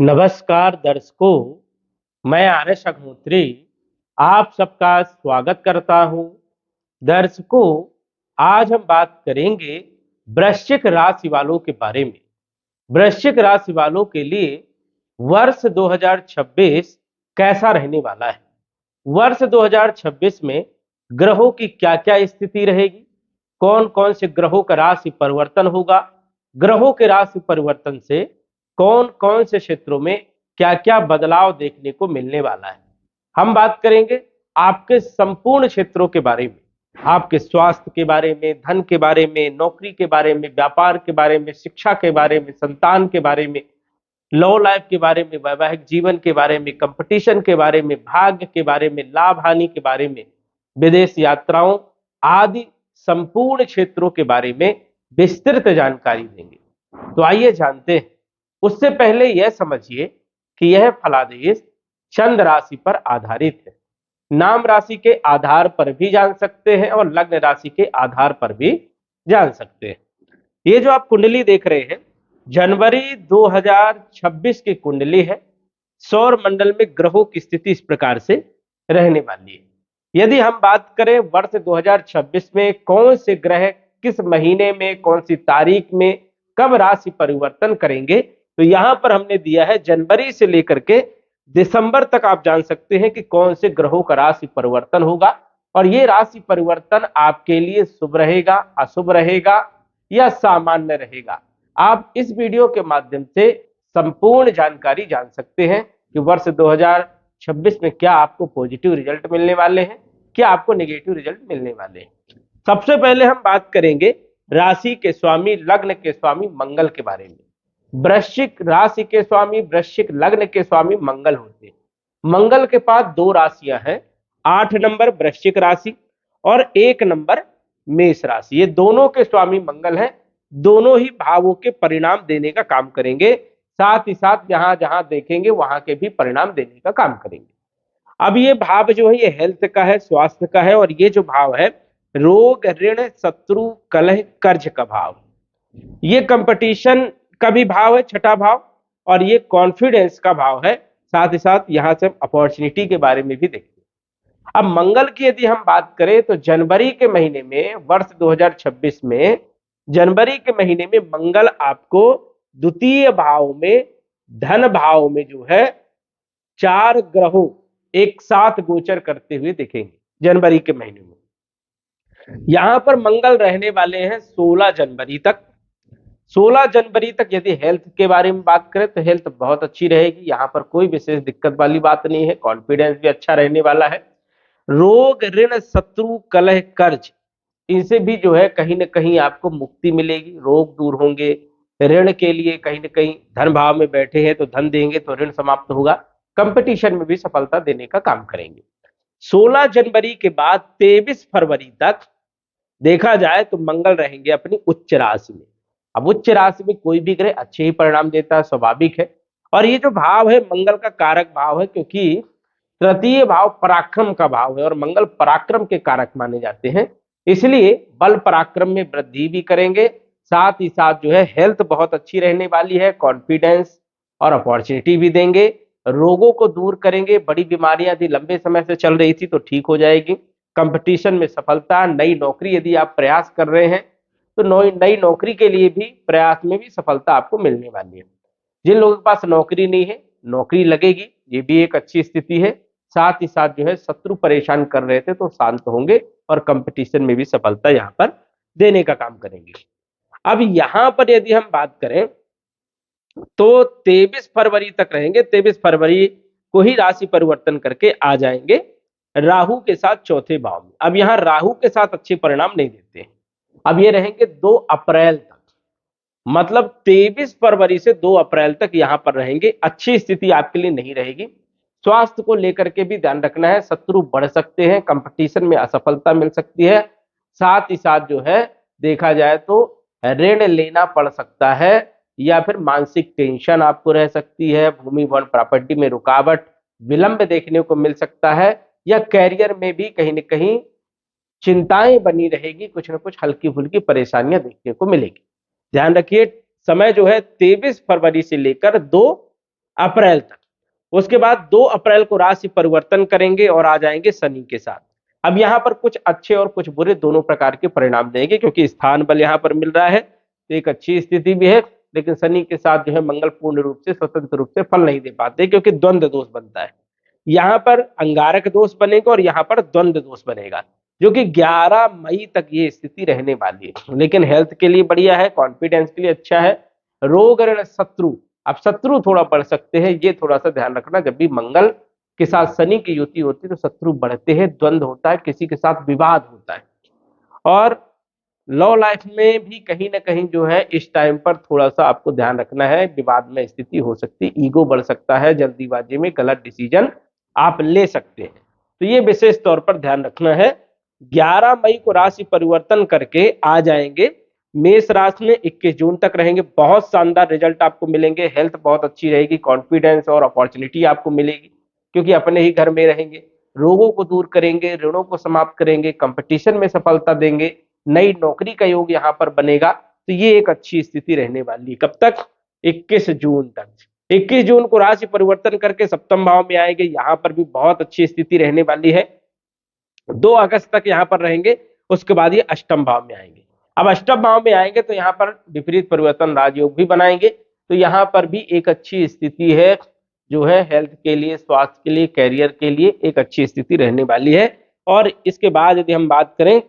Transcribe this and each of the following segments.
नमस्कार दर्शकों, मैं आर्यश अग्निहोत्री आप सबका स्वागत करता हूं। दर्शकों, आज हम बात करेंगे वृश्चिक राशि वालों के बारे में। वृश्चिक राशि वालों के लिए वर्ष 2026 कैसा रहने वाला है। वर्ष 2026 में ग्रहों की क्या-क्या स्थिति रहेगी, कौन-कौन से ग्रहों का राशि परिवर्तन होगा, ग्रहों के राशि परिवर्तन से कौन-कौन से क्षेत्रों में क्या-क्या बदलाव देखने को मिलने वाला है। हम बात करेंगे आपके संपूर्ण क्षेत्रों के बारे में, आपके स्वास्थ्य के बारे में, धन के बारे में, नौकरी के बारे में, व्यापार के बारे में, शिक्षा के बारे में, संतान के बारे में, लव लाइफ के बारे में, वैवाहिक जीवन के बारे में, कंपटीशन के बारे में, भाग्य के बारे में, लाभ हानि के बारे में, विदेश यात्राओं आदि संपूर्ण क्षेत्रों के बारे में विस्तृत जानकारी देंगे। तो आइए जानते हैं। उससे पहले यह समझिए कि यह फलादेश चंद्र राशि पर आधारित है। नाम राशि के आधार पर भी जान सकते हैं और लग्न राशि के आधार पर भी जान सकते हैं। ये जो आप कुंडली देख रहे हैं, जनवरी 2026 की कुंडली है। सौर मंडल में ग्रहों की स्थिति इस प्रकार से रहने वाली है। यदि हम बात करें वर्ष 2026 में कौन से ग्रह किस महीने में, कौन सी तारीख में, कब राशि परिवर्तन करेंगे, तो यहां पर हमने दिया है जनवरी से लेकर के दिसंबर तक आप जान सकते हैं कि कौन से ग्रहों का राशि परिवर्तन होगा और ये राशि परिवर्तन आपके लिए शुभ रहेगा, अशुभ रहेगा या सामान्य रहेगा। आप इस वीडियो के माध्यम से संपूर्ण जानकारी जान सकते हैं कि वर्ष 2026 में क्या आपको पॉजिटिव रिजल्ट मिलने वाले हैं, क्या आपको नेगेटिव रिजल्ट मिलने वाले हैं। सबसे पहले हम बात करेंगे राशि के स्वामी, लग्न के स्वामी मंगल के बारे में। वृश्चिक राशि के स्वामी, वृश्चिक लग्न के स्वामी मंगल होते हैं। मंगल के पास दो राशियां हैं, 8 नंबर वृश्चिक राशि और 1 नंबर मेष राशि। ये दोनों के स्वामी मंगल हैं। दोनों ही भावों के परिणाम देने का काम करेंगे, साथ ही साथ जहां जहां देखेंगे वहां के भी परिणाम देने का काम करेंगे। अब ये भाव जो है ये हेल्थ का है, स्वास्थ्य का है, और ये जो भाव है रोग ऋण शत्रु कलह कर्ज का भाव, ये कंपटीशन का भी भाव है, छठा भाव, और ये कॉन्फिडेंस का भाव है। साथ ही साथ यहां से अपॉर्चुनिटी के बारे में भी देखते हैं। अब मंगल की यदि हम बात करें तो जनवरी के महीने में, वर्ष 2026 में जनवरी के महीने में मंगल आपको द्वितीय भाव में, धन भाव में जो है 4 ग्रहों एक साथ गोचर करते हुए दिखेंगे जनवरी के महीने में। यहां पर मंगल रहने वाले हैं 16 जनवरी तक। 16 जनवरी तक यदि हेल्थ के बारे में बात करें तो हेल्थ बहुत अच्छी रहेगी, यहां पर कोई विशेष दिक्कत वाली बात नहीं है, कॉन्फिडेंस भी अच्छा रहने वाला है। रोग ऋण शत्रु कलह कर्ज, इनसे भी जो है कहीं ना कहीं आपको मुक्ति मिलेगी, रोग दूर होंगे। ऋण के लिए कहीं ना कहीं धन भाव में बैठे हैं तो धन देंगे तो ऋण समाप्त होगा। कंपटीशन में भी सफलता देने का काम करेंगे। 16 जनवरी के बाद 23 फरवरी तक देखा जाए तो मंगल रहेंगे अपनी उच्च राशि में। अब उच्च राशि में कोई भी ग्रह अच्छे ही परिणाम देता है, स्वाभाविक है। और ये जो भाव है मंगल का कारक भाव है, क्योंकि तृतीय भाव पराक्रम का भाव है और मंगल पराक्रम के कारक माने जाते हैं, इसलिए बल पराक्रम में वृद्धि भी करेंगे। साथ ही साथ जो है हेल्थ बहुत अच्छी रहने वाली है, कॉन्फिडेंस और अपॉर्चुनिटी भी देंगे। रोगों को दूर करेंगे, बड़ी बीमारियां यदि लंबे समय से चल रही थी तो ठीक हो जाएगी। कंपटीशन में सफलता, नई नौकरी यदि आप प्रयास कर रहे हैं तो नई नौकरी के लिए भी प्रयास में भी सफलता आपको मिलने वाली है। जिन लोगों के पास नौकरी नहीं है, नौकरी लगेगी, ये भी एक अच्छी स्थिति है। साथ ही साथ जो है शत्रु परेशान कर रहे थे तो शांत होंगे और कंपटीशन में भी सफलता यहाँ पर देने का काम करेंगे। अब यहाँ पर यदि हम बात करें तो 23 फरवरी तक रहेंगे। 23 फरवरी को ही राशि परिवर्तन करके आ जाएंगे राहु के साथ चौथे भाव में। अब यहाँ राहु के साथ अच्छे परिणाम नहीं देते। अब ये रहेंगे 2 अप्रैल तक, मतलब 23 फरवरी से 2 अप्रैल तक यहां पर रहेंगे। अच्छी स्थिति आपके लिए नहीं रहेगी। स्वास्थ्य को लेकर के भी ध्यान रखना है, शत्रु बढ़ सकते हैं, कंपटीशन में असफलता मिल सकती है। साथ ही साथ जो है देखा जाए तो ऋण लेना पड़ सकता है या फिर मानसिक टेंशन आपको रह सकती है। भूमि वन प्रॉपर्टी में रुकावट, विलंब देखने को मिल सकता है, या कैरियर में भी कहीं ना कहीं चिंताएं बनी रहेगी, कुछ ना कुछ हल्की फुल्की परेशानियां देखने को मिलेगी। ध्यान रखिए, समय जो है 23 फरवरी से लेकर 2 अप्रैल तक। उसके बाद 2 अप्रैल को राशि परिवर्तन करेंगे और आ जाएंगे शनि के साथ। अब यहाँ पर कुछ अच्छे और कुछ बुरे दोनों प्रकार के परिणाम देंगे, क्योंकि स्थान बल यहाँ पर मिल रहा है तो एक अच्छी स्थिति भी है, लेकिन शनि के साथ जो है मंगल पूर्ण रूप से स्वतंत्र रूप से फल नहीं दे पाते, क्योंकि द्वंद्व दोष बनता है। यहाँ पर अंगारक दोष बनेगा और यहाँ पर द्वंद्व दोष बनेगा, जो कि 11 मई तक ये स्थिति रहने वाली है। लेकिन हेल्थ के लिए बढ़िया है, कॉन्फिडेंस के लिए अच्छा है। रोग ऋण शत्रु, अब शत्रु थोड़ा बढ़ सकते हैं, ये थोड़ा सा ध्यान रखना। जब भी मंगल के साथ शनि की युति होती है तो शत्रु बढ़ते हैं, द्वंद्व होता है, किसी के साथ विवाद होता है। और लव लाइफ में भी कहीं ना कहीं जो है इस टाइम पर थोड़ा सा आपको ध्यान रखना है, विवाद में स्थिति हो सकती है, ईगो बढ़ सकता है, जल्दीबाजी में गलत डिसीजन आप ले सकते हैं, तो ये विशेष तौर पर ध्यान रखना है। 11 मई को राशि परिवर्तन करके आ जाएंगे मेष राशि में, 21 जून तक रहेंगे। बहुत शानदार रिजल्ट आपको मिलेंगे, हेल्थ बहुत अच्छी रहेगी, कॉन्फिडेंस और अपॉर्चुनिटी आपको मिलेगी, क्योंकि अपने ही घर में रहेंगे। रोगों को दूर करेंगे, ऋणों को समाप्त करेंगे, कंपटीशन में सफलता देंगे, नई नौकरी का योग यहाँ पर बनेगा। तो ये एक अच्छी स्थिति रहने वाली है। कब तक? 21 जून तक। 21 जून को राशि परिवर्तन करके सप्तम भाव में आएंगे, यहाँ पर भी बहुत अच्छी स्थिति रहने वाली है। 2 अगस्त तक यहाँ पर रहेंगे, उसके बाद ये अष्टम भाव में आएंगे। अब अष्टम भाव में आएंगे तो यहाँ पर विपरीत परिवर्तन राजयोग भी बनाएंगे, तो यहाँ पर भी एक अच्छी स्थिति है, जो है हेल्थ के लिए, स्वास्थ्य के लिए, कैरियर के लिए एक अच्छी स्थिति रहने वाली है। और इसके बाद यदि हम बात करें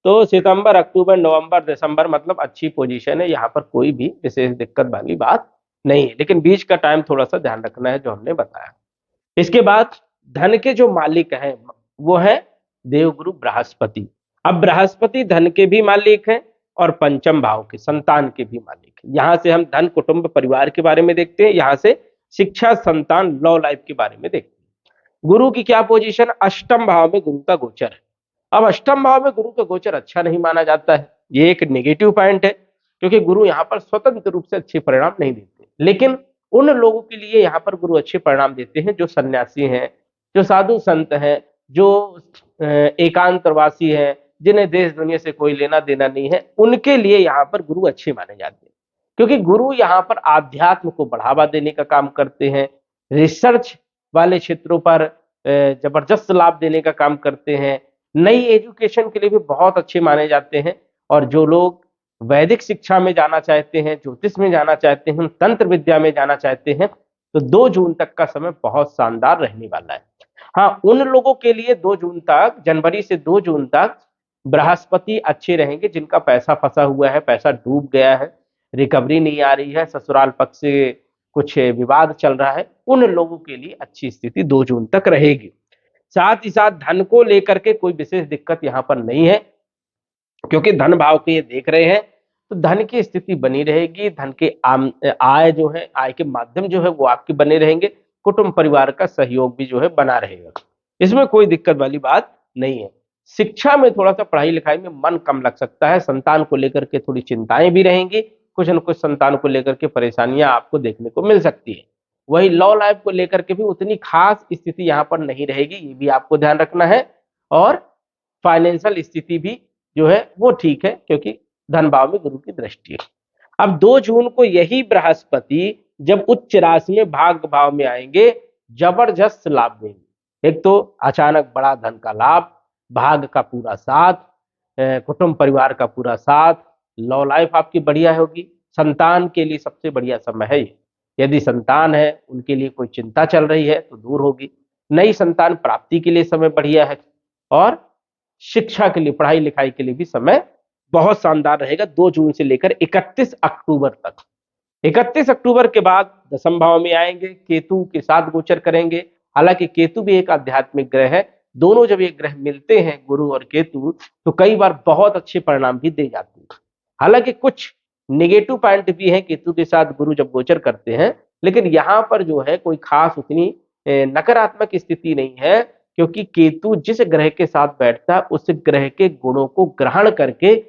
तो सितंबर, अक्टूबर, नवंबर, दिसंबर मतलब अच्छी पोजीशन है, यहाँ पर कोई भी विशेष दिक्कत वाली बात नहीं है, लेकिन बीच का टाइम थोड़ा सा ध्यान रखना है जो हमने बताया। इसके बाद धन के जो मालिक हैं वो है देवगुरु बृहस्पति। अब बृहस्पति धन के भी मालिक हैं और पंचम भाव के, संतान के भी मालिक हैं। यहां से हम धन, कुटुंब, परिवार के बारे में देखते हैं, यहां से शिक्षा, संतान, लव लाइफ के बारे में देखते हैं। गुरु की क्या पोजीशन? अष्टम भाव में गुरु का गोचर है। अब अष्टम भाव में गुरु का गोचर अच्छा नहीं माना जाता है, ये एक नेगेटिव पॉइंट है, क्योंकि गुरु यहाँ पर स्वतंत्र रूप से अच्छे परिणाम नहीं देते। लेकिन उन लोगों के लिए यहाँ पर गुरु अच्छे परिणाम देते हैं जो सन्यासी हैं, जो साधु संत हैं, जो एकांतवासी हैं, जिन्हें देश दुनिया से कोई लेना देना नहीं है, उनके लिए यहाँ पर गुरु अच्छे माने जाते हैं, क्योंकि गुरु यहाँ पर आध्यात्म को बढ़ावा देने का काम करते हैं, रिसर्च वाले क्षेत्रों पर जबरदस्त लाभ देने का काम करते हैं, नई एजुकेशन के लिए भी बहुत अच्छे माने जाते हैं। और जो लोग वैदिक शिक्षा में जाना चाहते हैं, ज्योतिष में जाना चाहते हैं, तंत्र विद्या में जाना चाहते हैं, तो 2 जून तक का समय बहुत शानदार रहने वाला है। हाँ, उन लोगों के लिए 2 जून तक, जनवरी से 2 जून तक बृहस्पति अच्छे रहेंगे जिनका पैसा फंसा हुआ है, पैसा डूब गया है, रिकवरी नहीं आ रही है, ससुराल पक्ष से कुछ विवाद चल रहा है, उन लोगों के लिए अच्छी स्थिति 2 जून तक रहेगी। साथ ही साथ धन को लेकर के कोई विशेष दिक्कत यहाँ पर नहीं है, क्योंकि धन भाव के ये देख रहे हैं, तो धन की स्थिति बनी रहेगी। धन के आय जो है, आय के माध्यम जो है वो आपके बने रहेंगे। कुटुंब परिवार का सहयोग भी जो है बना रहेगा, इसमें कोई दिक्कत वाली बात नहीं है। शिक्षा में थोड़ा सा, पढ़ाई लिखाई में मन कम लग सकता है, संतान को लेकर के थोड़ी चिंताएं भी रहेंगी, कुछ न कुछ संतान को लेकर के परेशानियां आपको देखने को मिल सकती है। वही लव लाइफ को लेकर के भी उतनी खास स्थिति यहाँ पर नहीं रहेगी, ये भी आपको ध्यान रखना है। और फाइनेंशियल स्थिति भी जो है वो ठीक है, क्योंकि धन भाव में गुरु की दृष्टि है। अब 2 जून को यही बृहस्पति जब उच्च राशि में भाग्य भाव में आएंगे, जबरदस्त लाभ देंगे। एक तो अचानक बड़ा धन का लाभ, भाग्य का पूरा साथ, कुटुंब परिवार का पूरा साथ, लव लाइफ आपकी बढ़िया होगी। संतान के लिए सबसे बढ़िया समय है ये। यदि संतान है, उनके लिए कोई चिंता चल रही है तो दूर होगी। नई संतान प्राप्ति के लिए समय बढ़िया है, और शिक्षा के लिए, पढ़ाई लिखाई के लिए भी समय बहुत शानदार रहेगा 2 जून से लेकर 31 अक्टूबर तक। 31 अक्टूबर के बाद दसम भाव में आएंगे, केतु के साथ गोचर करेंगे। हालांकि केतु भी एक आध्यात्मिक ग्रह है, दोनों जब ये ग्रह मिलते हैं, गुरु और केतु, तो कई बार बहुत अच्छे परिणाम भी दे जाते हैं। हालांकि कुछ नेगेटिव पॉइंट भी है केतु के साथ गुरु जब गोचर करते हैं, लेकिन यहाँ पर जो है कोई खास उतनी नकारात्मक स्थिति नहीं है, क्योंकि केतु जिस ग्रह के साथ बैठता है उस ग्रह के गुणों को ग्रहण करके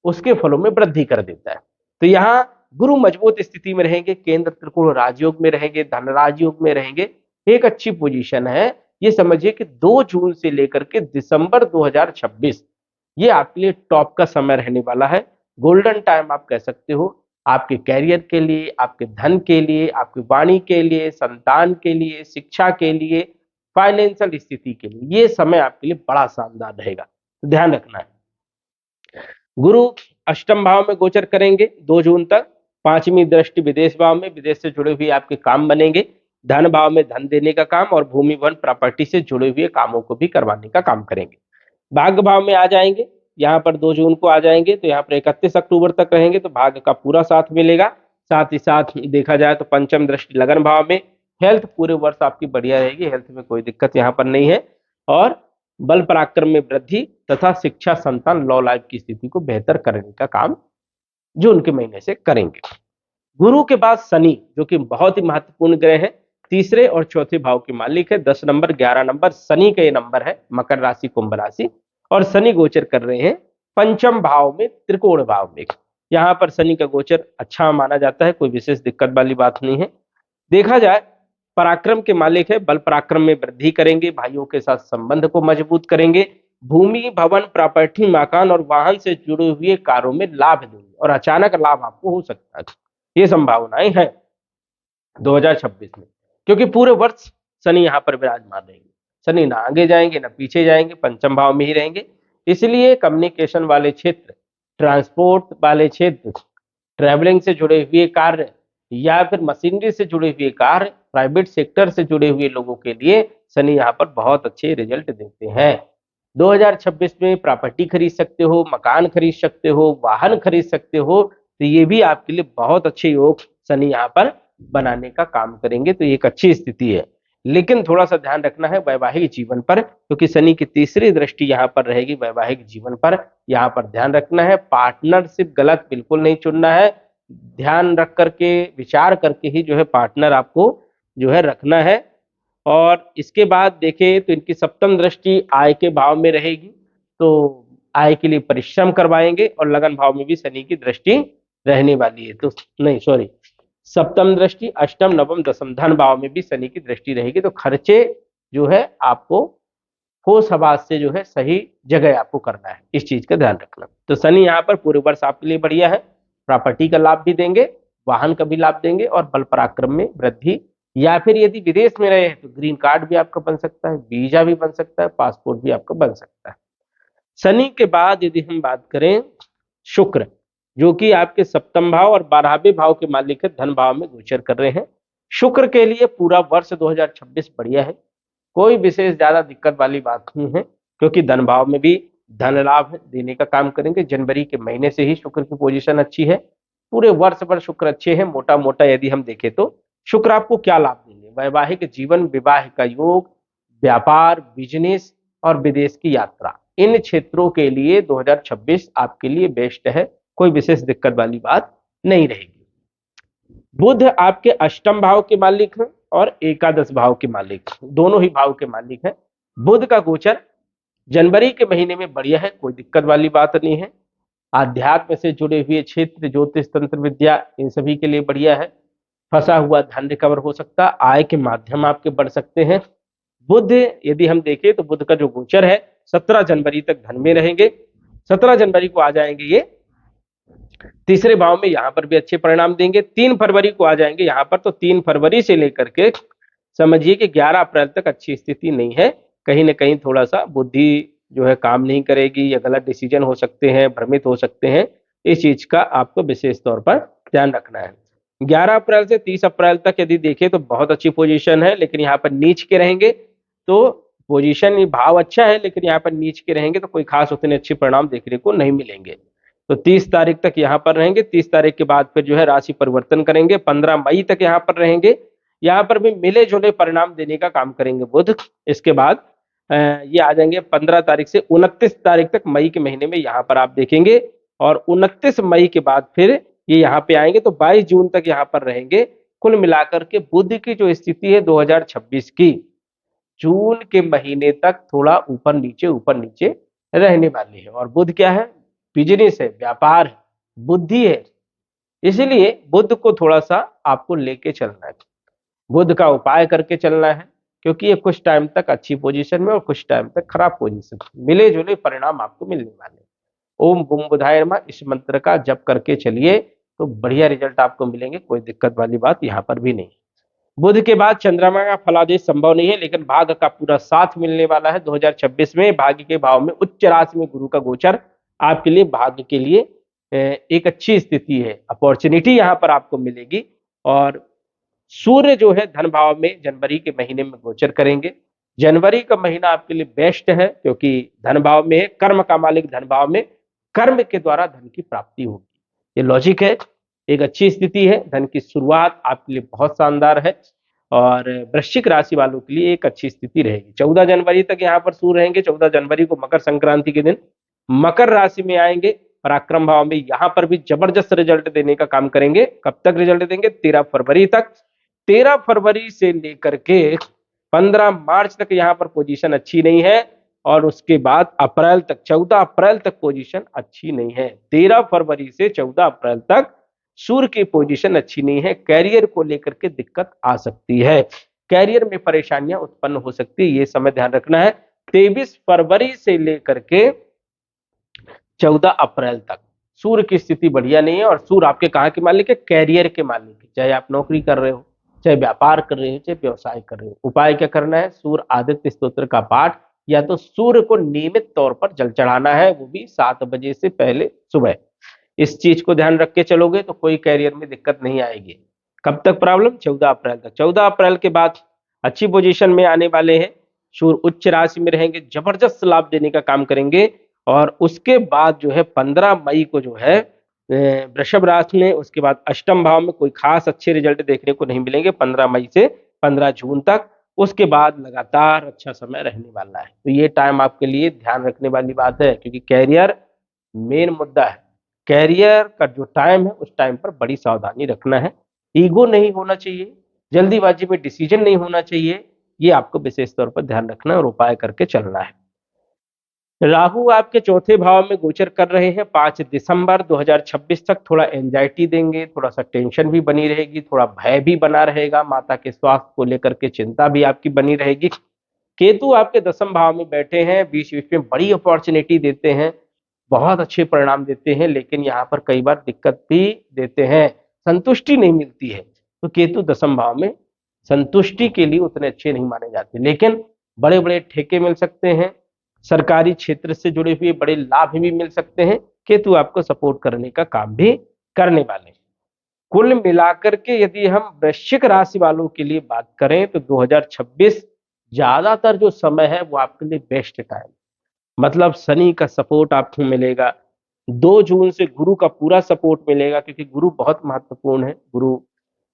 उसके फलों में वृद्धि कर देता है। तो यहाँ गुरु मजबूत स्थिति में रहेंगे, केंद्र त्रिकोण राजयोग में रहेंगे, धन राजयोग में रहेंगे, एक अच्छी पोजीशन है। ये समझिए कि 2 जून से लेकर के दिसंबर 2026 ये आपके लिए टॉप का समय रहने वाला है, गोल्डन टाइम आप कह सकते हो। आपके कैरियर के लिए, आपके धन के लिए, आपकी वाणी के लिए, संतान के लिए, शिक्षा के लिए, फाइनेंशियल स्थिति के लिए ये समय आपके लिए बड़ा शानदार रहेगा, तो ध्यान रखना है। गुरु अष्टम भाव में गोचर करेंगे 2 जून तक। पांचवी दृष्टि विदेश भाव में, विदेश से जुड़े हुए आपके काम बनेंगे। धन भाव में धन देने का काम और भूमि वन प्रॉपर्टी से जुड़े हुए कामों को भी करवाने का काम करेंगे। भाग्य भाव में आ जाएंगे, यहाँ पर 2 जून को आ जाएंगे, तो यहाँ पर 31 अक्टूबर तक रहेंगे, तो भाग्य का पूरा साथ मिलेगा। साथ ही साथ देखा जाए तो पंचम दृष्टि लगन भाव में, हेल्थ पूरे वर्ष आपकी बढ़िया रहेगी, हेल्थ में कोई दिक्कत यहाँ पर नहीं है। और बल पराक्रम में वृद्धि तथा शिक्षा, संतान, लॉ लाइफ की स्थिति को बेहतर करने का काम जून के महीने से करेंगे। गुरु के बाद शनि, जो कि बहुत ही महत्वपूर्ण ग्रह है, तीसरे और चौथे भाव के मालिक है। 10 नंबर 11 नंबर शनि का ये नंबर है, मकर राशि कुंभ राशि, और शनि गोचर कर रहे हैं पंचम भाव में, त्रिकोण भाव में। यहाँ पर शनि का गोचर अच्छा माना जाता है, कोई विशेष दिक्कत वाली बात नहीं है। देखा जाए पराक्रम के मालिक है, बल पराक्रम में वृद्धि करेंगे, भाइयों के साथ संबंध को मजबूत करेंगे, भूमि भवन प्रॉपर्टी मकान और वाहन से जुड़े हुए कार्यों में लाभ देंगे और अचानक लाभ आपको हो सकता है, ये संभावनाएं हैं 2026 में, क्योंकि पूरे वर्ष शनि यहाँ पर विराजमान रहेंगे। शनि ना आगे जाएंगे ना पीछे जाएंगे, पंचम भाव में ही रहेंगे। इसलिए कम्युनिकेशन वाले क्षेत्र, ट्रांसपोर्ट वाले क्षेत्र, ट्रैवलिंग से जुड़े हुए कार्य या फिर मशीनरी से जुड़े हुए कार्य, प्राइवेट सेक्टर से जुड़े हुए लोगों के लिए शनि यहाँ पर बहुत अच्छे रिजल्ट देते हैं। 2026 में प्रॉपर्टी खरीद सकते हो, मकान खरीद सकते हो, वाहन खरीद सकते हो, तो ये भी आपके लिए बहुत अच्छे योग शनि यहाँ पर बनाने का काम करेंगे, तो एक अच्छी स्थिति है। लेकिन थोड़ा सा ध्यान रखना है वैवाहिक जीवन पर, क्योंकि शनि की तीसरी दृष्टि यहाँ पर रहेगी वैवाहिक जीवन पर। यहाँ पर ध्यान रखना है, पार्टनरशिप गलत बिल्कुल नहीं चुनना है, ध्यान रख करके विचार करके ही जो है पार्टनर आपको जो है रखना है। और इसके बाद देखें तो इनकी सप्तम दृष्टि आय के भाव में रहेगी, तो आय के लिए परिश्रम करवाएंगे, और लगन भाव में भी शनि की दृष्टि रहने वाली है, तो नहीं सॉरी, सप्तम दृष्टि अष्टम नवम दसम धन भाव में भी शनि की दृष्टि रहेगी, तो खर्चे जो है आपको होश हवास से जो है सही जगह आपको करना है, इस चीज का ध्यान रखना। तो शनि यहाँ पर पूरे वर्ष आपके लिए बढ़िया है, प्रॉपर्टी का लाभ भी देंगे, वाहन का भी लाभ देंगे, और बल पराक्रम में वृद्धि, या फिर यदि विदेश में रहे तो ग्रीन कार्ड भी आपका बन सकता है, वीजा भी बन सकता है, पासपोर्ट भी आपका बन सकता है। शनि के बाद यदि हम बात करें शुक्र, जो कि आपके सप्तम भाव और 12वें भाव के मालिक है, धन भाव में गोचर कर रहे हैं। शुक्र के लिए पूरा वर्ष 2026 बढ़िया है, कोई विशेष ज्यादा दिक्कत वाली बात नहीं है, क्योंकि धन भाव में भी धन लाभ देने का काम करेंगे। जनवरी के महीने से ही शुक्र की पोजीशन अच्छी है, पूरे वर्ष भर शुक्र अच्छे हैं। मोटा मोटा यदि हम देखें तो शुक्र आपको क्या लाभ देंगे, वैवाहिक जीवन, विवाह का योग, व्यापार, बिजनेस और विदेश की यात्रा, इन क्षेत्रों के लिए 2026 आपके लिए बेस्ट है, कोई विशेष दिक्कत वाली बात नहीं रहेगी। बुध आपके अष्टम भाव के मालिक हैं और एकादश भाव के मालिक, दोनों ही भाव के मालिक हैं। बुध का गोचर जनवरी के महीने में बढ़िया है, कोई दिक्कत वाली बात नहीं है। आध्यात्म से जुड़े हुए क्षेत्र, ज्योतिष, तंत्र विद्या, इन सभी के लिए बढ़िया है। फंसा हुआ धन रिकवर हो सकता है, आय के माध्यम आपके बढ़ सकते हैं। बुध यदि हम देखें तो बुध का जो गोचर है 17 जनवरी तक धन में रहेंगे, 17 जनवरी को आ जाएंगे ये तीसरे भाव में, यहाँ पर भी अच्छे परिणाम देंगे। 3 फरवरी को आ जाएंगे यहाँ पर, तो 3 फरवरी से लेकर के समझिए कि 11 अप्रैल तक अच्छी स्थिति नहीं है, कहीं ना कहीं थोड़ा सा बुद्धि जो है काम नहीं करेगी, या गलत डिसीजन हो सकते हैं, भ्रमित हो सकते हैं, इस चीज का आपको विशेष तौर पर ध्यान रखना है। 11 अप्रैल से 30 अप्रैल तक यदि देखें तो बहुत अच्छी पोजीशन है, लेकिन यहाँ पर नीच के रहेंगे, तो पोजीशन भाव अच्छा है लेकिन यहाँ पर नीच के रहेंगे तो कोई खास उतने अच्छे परिणाम देखने को नहीं मिलेंगे। तो 30 तारीख तक यहाँ पर रहेंगे, 30 तारीख के बाद फिर जो है राशि परिवर्तन करेंगे, 15 मई तक यहाँ पर रहेंगे, यहाँ पर भी मिले जुले परिणाम देने का काम करेंगे बुध। इसके बाद ये आ जाएंगे 15 तारीख से 29 तारीख तक मई के महीने में यहाँ पर आप देखेंगे, और 29 मई के बाद फिर ये यहाँ पे आएंगे, तो 22 जून तक यहाँ पर रहेंगे। कुल मिलाकर के बुध की जो स्थिति है 2026 की, जून के महीने तक थोड़ा ऊपर नीचे रहने वाली है। और बुध क्या है, बिजनेस है, व्यापार है, बुद्धि है, इसलिए बुध को थोड़ा सा आपको लेके चलना है, बुध का उपाय करके चलना है, क्योंकि ये कुछ टाइम तक अच्छी पोजीशन में और कुछ टाइम तक खराब पोजीशन, मिले जुले परिणाम आपको मिलने वाले। ओम बुम बुधाय नमः, इस मंत्र का जप करके चलिए, तो बढ़िया रिजल्ट आपको मिलेंगे, कोई दिक्कत वाली बात यहाँ पर भी नहीं। बुध के बाद चंद्रमा का फलादेश संभव नहीं है, लेकिन भाग्य का पूरा साथ मिलने वाला है 2026 में। भाग्य के भाव में उच्च राशि में गुरु का गोचर आपके लिए भाग्य के लिए एक अच्छी स्थिति है, अपॉर्चुनिटी यहाँ पर आपको मिलेगी। और सूर्य जो है धन भाव में जनवरी के महीने में गोचर करेंगे। जनवरी का महीना आपके लिए बेस्ट है, क्योंकि धन भाव में है, कर्म का मालिक धन भाव में, कर्म के द्वारा धन की प्राप्ति होगी, ये लॉजिक है। एक अच्छी स्थिति है, धन की शुरुआत आपके लिए बहुत शानदार है। और वृश्चिक राशि वालों के लिए एक अच्छी स्थिति रहेगी। 14 जनवरी तक यहाँ पर सूर्य रहेंगे। 14 जनवरी को मकर संक्रांति के दिन मकर राशि में आएंगे, पराक्रम भाव में। यहाँ पर भी जबरदस्त रिजल्ट देने का काम करेंगे। कब तक रिजल्ट देंगे? 13 फरवरी तक। 13 फरवरी से लेकर के 15 मार्च तक यहाँ पर पोजीशन अच्छी नहीं है, और उसके बाद अप्रैल तक, 14 अप्रैल तक पोजीशन अच्छी नहीं है। 13 फरवरी से 14 अप्रैल तक सूर्य की पोजीशन अच्छी नहीं है। कैरियर को लेकर के दिक्कत आ सकती है, कैरियर में परेशानियां उत्पन्न हो सकती है, ये समय ध्यान रखना है। 23 फरवरी से लेकर के 14 अप्रैल तक सूर्य की स्थिति बढ़िया नहीं है। और सूर्य आपके कहाँ के मालिक है? कैरियर के मालिक है। चाहे आप नौकरी कर रहे हो, चाहे व्यापार कर रहे हो, चाहे व्यवसाय कर रहे हो, उपाय क्या करना है? सूर्य आदित्य स्तोत्र का पाठ, या तो सूर्य को नियमित तौर पर जल चढ़ाना है, वो भी 7 बजे से पहले सुबह। इस चीज को ध्यान रख के चलोगे तो कोई कैरियर में दिक्कत नहीं आएगी। कब तक प्रॉब्लम? 14 अप्रैल तक। 14 अप्रैल के बाद अच्छी पोजीशन में आने वाले हैं। सूर्य उच्च राशि में रहेंगे, जबरदस्त लाभ देने का काम करेंगे। और उसके बाद जो है 15 मई को जो है वृषभ राशि में, उसके बाद अष्टम भाव में कोई खास अच्छे रिजल्ट देखने को नहीं मिलेंगे 15 मई से 15 जून तक। उसके बाद लगातार अच्छा समय रहने वाला है। तो ये टाइम आपके लिए ध्यान रखने वाली बात है, क्योंकि कैरियर मेन मुद्दा है। कैरियर का जो टाइम है उस टाइम पर बड़ी सावधानी रखना है। ईगो नहीं होना चाहिए, जल्दीबाजी में डिसीजन नहीं होना चाहिए, ये आपको विशेष तौर पर ध्यान रखना और उपाय करके चलना है। राहु आपके चौथे भाव में गोचर कर रहे हैं 5 दिसंबर 2026 तक। थोड़ा एंजाइटी देंगे, थोड़ा सा टेंशन भी बनी रहेगी, थोड़ा भय भी बना रहेगा, माता के स्वास्थ्य को लेकर के चिंता भी आपकी बनी रहेगी। केतु आपके 10वें भाव में बैठे हैं, बीच बीच में बड़ी अपॉर्चुनिटी देते हैं, बहुत अच्छे परिणाम देते हैं, लेकिन यहाँ पर कई बार दिक्कत भी देते हैं, संतुष्टि नहीं मिलती है। तो केतु 10वें भाव में संतुष्टि के लिए उतने अच्छे नहीं माने जाते, लेकिन बड़े बड़े ठेके मिल सकते हैं, सरकारी क्षेत्र से जुड़े हुए बड़े लाभ भी मिल सकते हैं। केतु आपको सपोर्ट करने का काम भी करने वाले हैं। कुल मिलाकर के यदि हम वृश्चिक राशि वालों के लिए बात करें तो 2026 ज्यादातर जो समय है वो आपके लिए बेस्ट टाइम, मतलब शनि का सपोर्ट आपको मिलेगा। 2 जून से गुरु का पूरा सपोर्ट मिलेगा, क्योंकि गुरु बहुत महत्वपूर्ण है। गुरु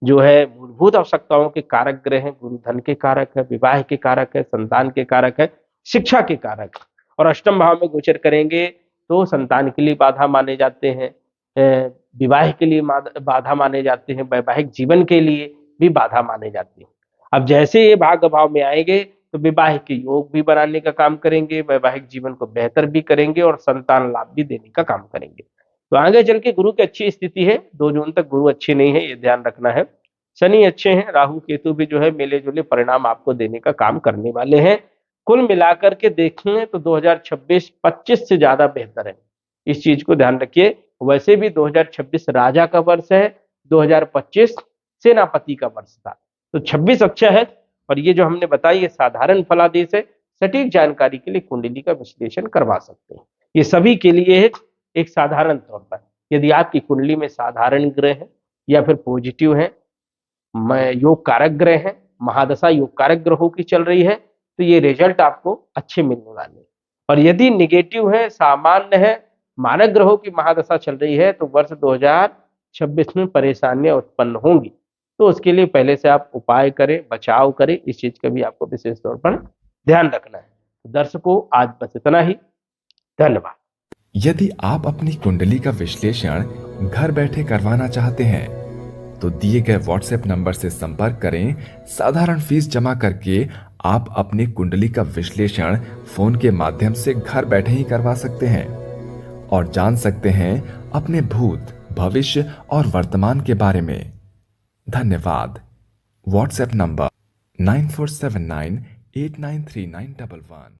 जो है मूलभूत आवश्यकताओं के कारक ग्रह है। गुरु धन के कारक है, विवाह के कारक है, संतान के कारक है, शिक्षा के कारक है। और अष्टम भाव में गोचर करेंगे तो संतान के लिए बाधा माने जाते हैं, विवाह के लिए बाधा माने जाते हैं, वैवाहिक जीवन के लिए भी बाधा माने जाते हैं। अब जैसे ये भाग्य भाव में आएंगे तो विवाह के योग भी बनाने का काम करेंगे, वैवाहिक जीवन को बेहतर भी करेंगे और संतान लाभ भी देने का काम करेंगे। तो आगे चल के गुरु की अच्छी स्थिति है। 2 जून तक गुरु अच्छे नहीं है, ये ध्यान रखना है। शनि अच्छे हैं, राहु केतु भी जो है मिले जुले परिणाम आपको देने का काम करने वाले हैं। कुल मिलाकर के देखें तो 2026 25 से ज्यादा बेहतर है, इस चीज को ध्यान रखिए। वैसे भी 2026 राजा का वर्ष है, 2025 सेनापति का वर्ष था, तो 26 अच्छा है। और ये जो हमने बताई ये साधारण फलादेश है, सटीक जानकारी के लिए कुंडली का विश्लेषण करवा सकते हैं। ये सभी के लिए है एक साधारण तौर पर। यदि आपकी कुंडली में साधारण ग्रह है या फिर पॉजिटिव है, योग कारक ग्रह है, महादशा योग कारक ग्रहों की चल रही है, तो ये रिजल्ट आपको अच्छे मिलने वाले हैं। और यदि निगेटिव है, सामान्य है, मानक ग्रहों की महादशा चल रही है, तो वर्ष 2026 में परेशानियां उत्पन्न होंगी। तो उसके लिए पहले से आप उपाय करें, बचाव करें, इस चीज का भी आपको विशेष तौर पर ध्यान रखना है। दर्शकों, आज बस इतना ही। धन्यवाद। यदि आप अपनी कुंडली का विश्लेषण घर बैठे करवाना चाहते हैं तो दिए गए व्हाट्सएप नंबर से संपर्क करें। साधारण फीस जमा करके आप अपनी कुंडली का विश्लेषण फोन के माध्यम से घर बैठे ही करवा सकते हैं और जान सकते हैं अपने भूत, भविष्य और वर्तमान के बारे में। धन्यवाद। WhatsApp number 9479893911।